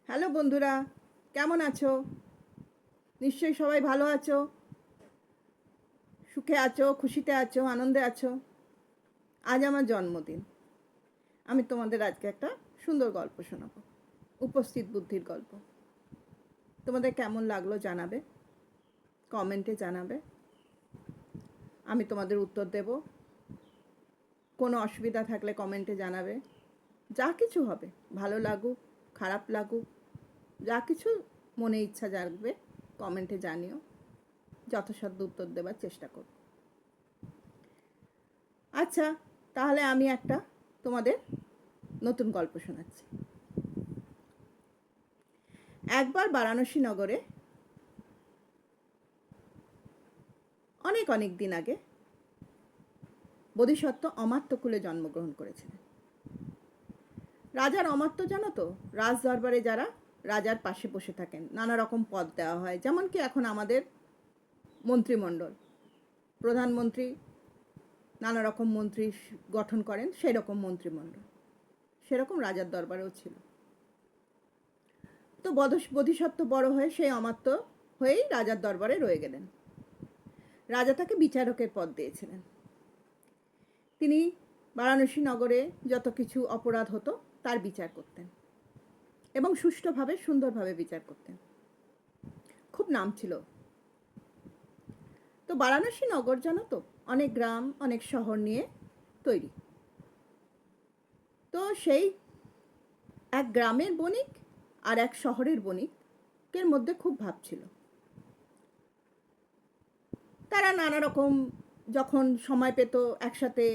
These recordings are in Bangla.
হ্যালো বন্ধুরা, কেমন আছো? নিশ্চয়ই সবাই ভালো আছো, সুখে আছো, খুশিতে আছো, আনন্দে আছো। আজ আমার জন্মদিন। আমি তোমাদের আজকে একটা সুন্দর গল্প শোনাবো, উপস্থিত বুদ্ধির গল্প। তোমাদের কেমন লাগলো জানাবে, কমেন্টে জানাবে। আমি তোমাদের উত্তর দেব। কোনো অসুবিধা থাকলে কমেন্টে জানাবে। যা কিছু হবে, ভালো লাগুক খারাপ লাগুক, যা কিছু মনে ইচ্ছা জাগবে কমেন্টে জানিও। যথাসাধ্য উত্তর দেওয়ার চেষ্টা করব। আচ্ছা, তাহলে আমি একটা তোমাদের নতুন গল্প শোনাচ্ছি। একবার বারাণসী নগরে অনেক অনেক দিন আগে বোধিসত্ত্ব অমাত্যকুলে জন্মগ্রহণ করেছিলেন। রাজার অমাত্য জানো তো, রাজ দরবারে যারা রাজার পাশে বসে থাকেন, নানা রকম পদ দেওয়া হয়, যেমন কি এখন আমাদের মন্ত্রিমণ্ডল, প্রধানমন্ত্রী নানা রকম মন্ত্রী গঠন করেন, সেই রকম মন্ত্রিমণ্ডল সেরকম রাজার দরবারেও ছিল। তো বোধিসত্ত্ব বড় হয়ে সেই অমাত্য হয়েই রাজার দরবারে রয়ে গেলেন। রাজা তাকে বিচারকের পদ দিয়েছিলেন। তিনি বারাণসী নগরে যত কিছু অপরাধ হতো তার বিচার করতেন এবং সুষ্ঠুভাবে সুন্দরভাবে বিচার করতেন। খুব নাম ছিল। তো বারাণসী নগর জানো তো, অনেক গ্রাম অনেক শহর নিয়ে তৈরি। তো সেই এক গ্রামের বণিক আর এক শহরের বণিকের মধ্যে খুব ভাব ছিল। তারা নানা রকম যখন সময় পেত একসাথে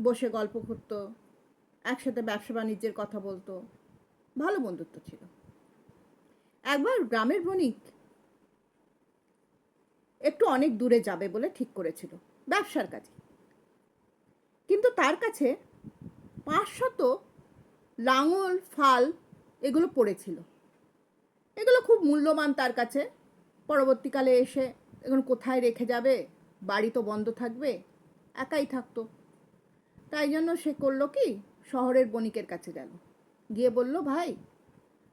বসে গল্প করত, একসাথে ব্যবসা বাণিজ্যের কথা বলতো, ভালো বন্ধুত্ব ছিল। একবার গ্রামের বণিক একটু অনেক দূরে যাবে বলে ঠিক করেছিল ব্যবসার কাজে, কিন্তু তার কাছে 500 লাঙল ফাল এগুলো পড়েছিল। এগুলো খুব মূল্যবান তার কাছে। পরবর্তীকালে এসে এখন কোথায় রেখে যাবে, বাড়ি তো বন্ধ থাকবে, একাই থাকতো। তাই জন্য সে করলো কি, শহরের বণিকের কাছে গেল, গিয়ে বলল, ভাই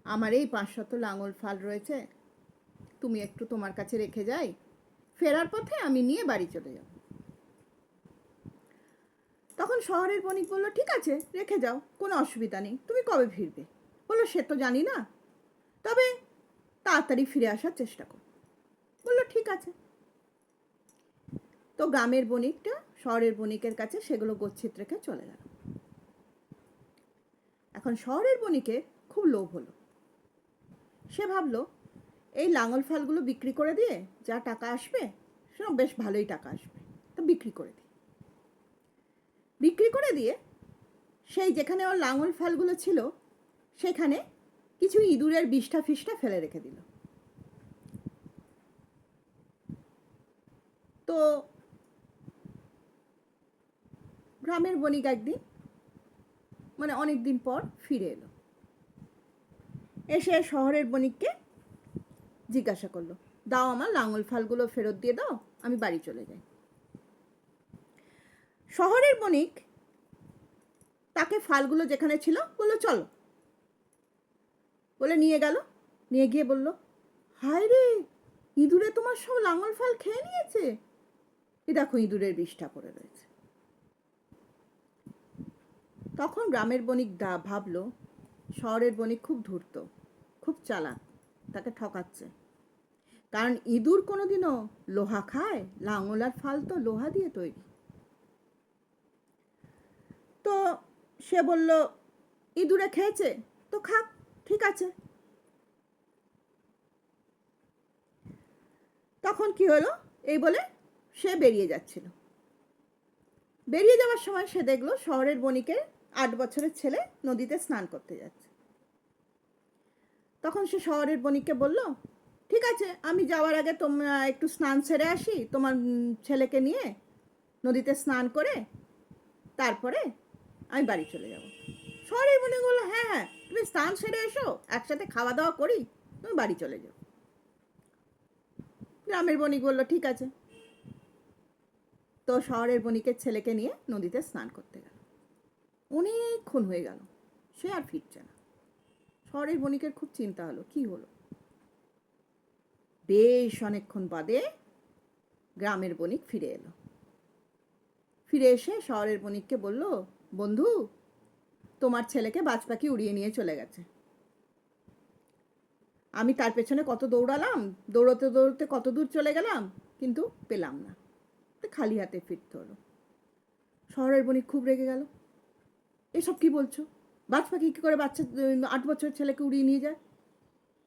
আমার এই 500 লাঙল ফাল রয়েছে, তুমি একটু তোমার কাছে রেখে যাই, ফেরার পথে আমি নিয়ে বাড়ি চলে যাব। তখন শহরের বণিক বলল, ঠিক আছে রেখে যাও, কোনো অসুবিধা নেই, তুমি কবে ফিরবে? বললো, সে তো জানি না, তবে তাড়াতাড়ি ফিরে আসার চেষ্টা করো। বললো, ঠিক আছে। তো গ্রামের বণিকটা শহরের বণিকের কাছে সেগুলো গচ্ছিত রেখে চলে গেল। এখন শহরের বণিকের খুব লোভ হলো। সে ভাবলো, এই লাঙল ফালগুলো বিক্রি করে দিয়ে যা টাকা আসবে, সেটা বেশ ভালোই টাকা আসবে, তো বিক্রি করে দিই। বিক্রি করে দিয়ে সেই যেখানে ওর লাঙল ফালগুলো ছিল সেখানে কিছু ইঁদুরের বিষ্ঠা ফিষ্ঠা ফেলে রেখে দিল। তো গ্রামের বণিক একদিন, মানে অনেক দিন পর ফিরে এলো। এসে শহরের বণিককে জিজ্ঞাসা করলো, দাও আমার লাঙল ফালগুলো ফেরত দিয়ে দাও, আমি বাড়ি চলে যাই। শহরের বণিক তাকে ফালগুলো যেখানে ছিল বললো, চলো, বলে নিয়ে গেল। নিয়ে গিয়ে বলল, হায় রে, ইঁদুরে তোমার সব লাঙল ফাল খেয়ে নিয়েছে, এ দেখো ইঁদুরের বিষ্ঠা পড়ে রয়েছে। তখন গ্রামের বণিক ভাবলো, শহরের বণিক খুব ধূর্ত, খুব চালাক, তাকে ঠকাচ্ছে। কারণ ইঁদুর কোনোদিনও লোহা খায়? লাঙল আর ফাল তো লোহা দিয়ে তৈরি। তো সে বলল, ইঁদুরে খেয়েছে তো খাক, ঠিক আছে। তখন কি হলো, এই বলে সে বেরিয়ে যাচ্ছিল। বেরিয়ে যাওয়ার সময় সে দেখলো শহরের বণিকের 8 বছরের ছেলে নদীতে স্নান করতে যাচ্ছে। তখন সে শহরের বণিককে বলল, ঠিক আছে, আমি যাওয়ার আগে তোমরা একটু স্নান সেরে আসি, তোমার ছেলেকে নিয়ে নদীতে স্নান করে তারপরে আমি বাড়ি চলে যাব। শহরের বণিক বললো, হ্যাঁ হ্যাঁ, তুমি স্নান সেরে এসো, একসাথে খাওয়া দাওয়া করি, তুমি বাড়ি চলে যাও। গ্রামের বণিক বললো, ঠিক আছে। তো শহরের বণিকের ছেলেকে নিয়ে নদীতে স্নান করতে গেল। অনেকক্ষণ হয়ে গেল, সে আর ফিরছে না। শহরের বণিকের খুব চিন্তা হলো, কি হলো। বেশ অনেকক্ষণ বাদে গ্রামের বণিক ফিরে এলো। ফিরে এসে শহরের বণিককে বলল, বন্ধু, তোমার ছেলেকে বাজ পাখি উড়িয়ে নিয়ে চলে গেছে। আমি তার পেছনে কত দৌড়ালাম, দৌড়তে দৌড়তে কত দূর চলে গেলাম, কিন্তু পেলাম না, খালি হাতে ফিরতে হলো। শহরের বণিক খুব রেগে গেল, এসব কি বলছো, বাজ পাখি কী করে 8 বছরের ছেলেকে উড়িয়ে নিয়ে যায়?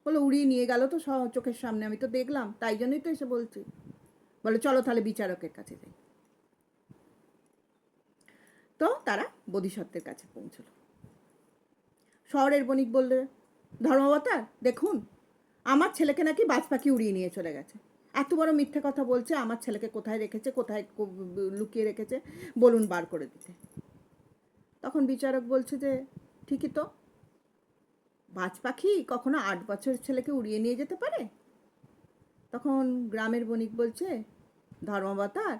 বলো, উড়িয়ে নিয়ে গেল তো চোখের সামনে, আমি তো দেখলাম, তাই জন্যই তো এসে বলছি। বলে, চলো তাহলে বিচারকের কাছে যাই। তো তারা বোধিসত্ত্বের কাছে পৌঁছলো। শহরের বণিক বললে, ধর্মাবতার, দেখুন, আমার ছেলেকে নাকি বাজ পাখি উড়িয়ে নিয়ে চলে গেছে। এত বড় মিথ্যে কথা বলছে, আমার ছেলেকে কোথায় রেখেছে, কোথায় লুকিয়ে রেখেছে, বলুন বার করে দিতে। তখন বিচারক বলছে যে, ঠিকই তো, বাজ পাখি কখনো 8 বছরের ছেলেকে উড়িয়ে নিয়ে যেতে পারে? তখন গ্রামের বণিক বলছে, ধর্মাবতার,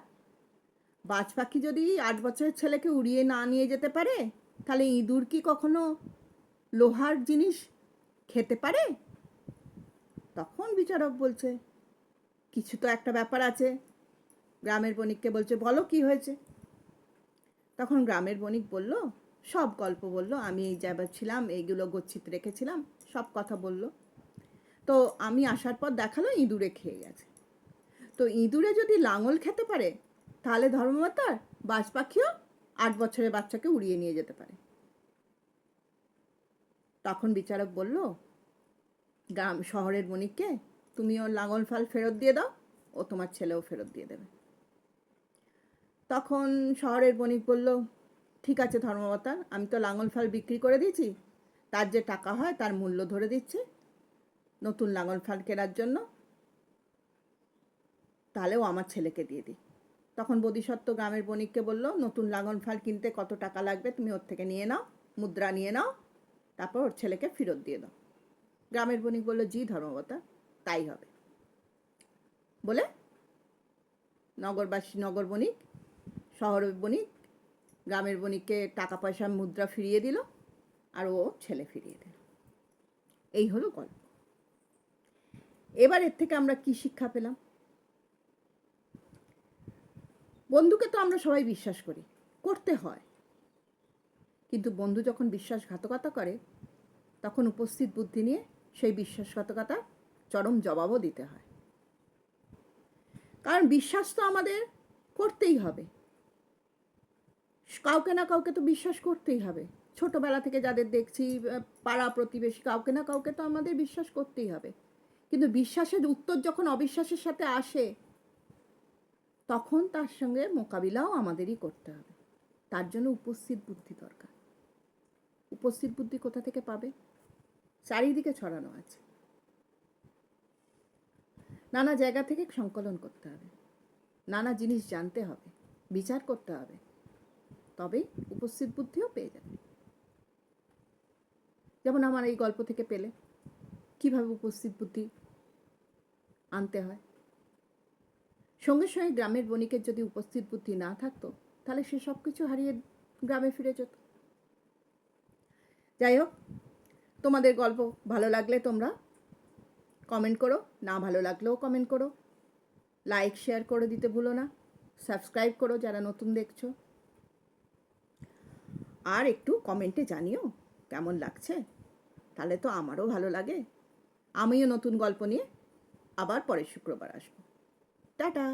বাজ পাখি যদি 8 বছরের ছেলেকে উড়িয়ে না নিয়ে যেতে পারে, তাহলে ইঁদুর কি কখনো লোহার জিনিস খেতে পারে? তখন বিচারক বলছে, কিছু তো একটা ব্যাপার আছে। গ্রামের বণিককে বলছে, বলো কি হয়েছে। তখন গ্রামের বণিক বলল, সব গল্প বলল, আমি এই জায়গায় ছিলাম, এইগুলো গচ্ছিত রেখেছিলাম, সব কথা বলল। তো আমি আসার পর দেখালো ইঁদুরে খেয়ে গেছে। তো ইঁদুরে যদি লাঙল খেতে পারে, তাহলে ধর্মমাতার বাজ পাখিও 8 বছরের বাচ্চাকে উড়িয়ে নিয়ে যেতে পারে। তখন বিচারক বলল, শহরের বণিককে তুমি ওর লাঙল ফাল ফেরত দিয়ে দাও, ও তোমার ছেলেও ফেরত দিয়ে দেবে। তখন শহরের বণিক বলল, ঠিক আছে ধর্মাবতার, আমি তো লাঙল ফাল বিক্রি করে দিয়েছি, তার যে টাকা হয় তার মূল্য ধরে দিচ্ছে নতুন লাঙল ফাল কেনার জন্য, তাহলেও আমার ছেলেকে দিয়ে দিই। তখন বোধিসত্ত্ব গ্রামের বণিককে বলল, নতুন লাঙল ফাল কিনতে কত টাকা লাগবে তুমি ওর থেকে নিয়ে নাও, মুদ্রা নিয়ে নাও, তারপর ওর ছেলেকে ফেরত দিয়ে দাও। গ্রামের বণিক বলল, জি ধর্মাবতার, তাই হবে। বলে নগর বণিক, শহরের বণিক গ্রামের বণিককে টাকা পয়সা মুদ্রা ফিরিয়ে দিল, আর ও ছেলে ফিরিয়ে দিল। এই হলো গল্প। এবার এর থেকে আমরা কি শিক্ষা পেলাম? বন্ধুকে তো আমরা সবাই বিশ্বাস করি, করতে হয়, কিন্তু বন্ধু যখন বিশ্বাসঘাতকতা করে, তখন উপস্থিত বুদ্ধি নিয়ে সেই বিশ্বাসঘাতকতার চরম জবাবও দিতে হয়। কারণ বিশ্বাস তো আমাদের করতেই হবে, কাউকে না কাউকে তো বিশ্বাস করতেই হবে। ছোটবেলা থেকে যাদের দেখছি, পাড়া প্রতিবেশী, কাউকে না কাউকে তো আমাদের বিশ্বাস করতেই হবে। কিন্তু বিশ্বাসের উত্তর যখন অবিশ্বাসের সাথে আসে, তখন তার সঙ্গে মোকাবিলাও আমাদেরই করতে হবে। তার জন্য উপস্থিত বুদ্ধি দরকার। উপস্থিত বুদ্ধি কোথা থেকে পাবে? চারিদিকে ছড়ানো আছে, নানা জায়গা থেকে সংকলন করতে হবে, নানা জিনিস জানতে হবে, বিচার করতে হবে, তবেই উপস্থিত বুদ্ধিও পেয়ে যাবে। যেমন আমার এই গল্প থেকে পেলে কিভাবে উপস্থিত বুদ্ধি আনতে হয়। সঙ্গে সঙ্গে গ্রামের বণিকের যদি উপস্থিত বুদ্ধি না থাকতো, তাহলে সে সব কিছু হারিয়ে গ্রামে ফিরে যেত। যাই হোক, তোমাদের গল্প ভালো লাগলে তোমরা কমেন্ট করো, না ভালো লাগলেও কমেন্ট করো, লাইক শেয়ার করে দিতে ভুলো না, সাবস্ক্রাইব করো যারা নতুন দেখছো, আর একটু কমেন্টে জানিও কেমন লাগছে, তাহলে তো আমারও ভালো লাগে। আমিও নতুন গল্প নিয়ে আবার পরের শুক্রবার আসবো। টাটা।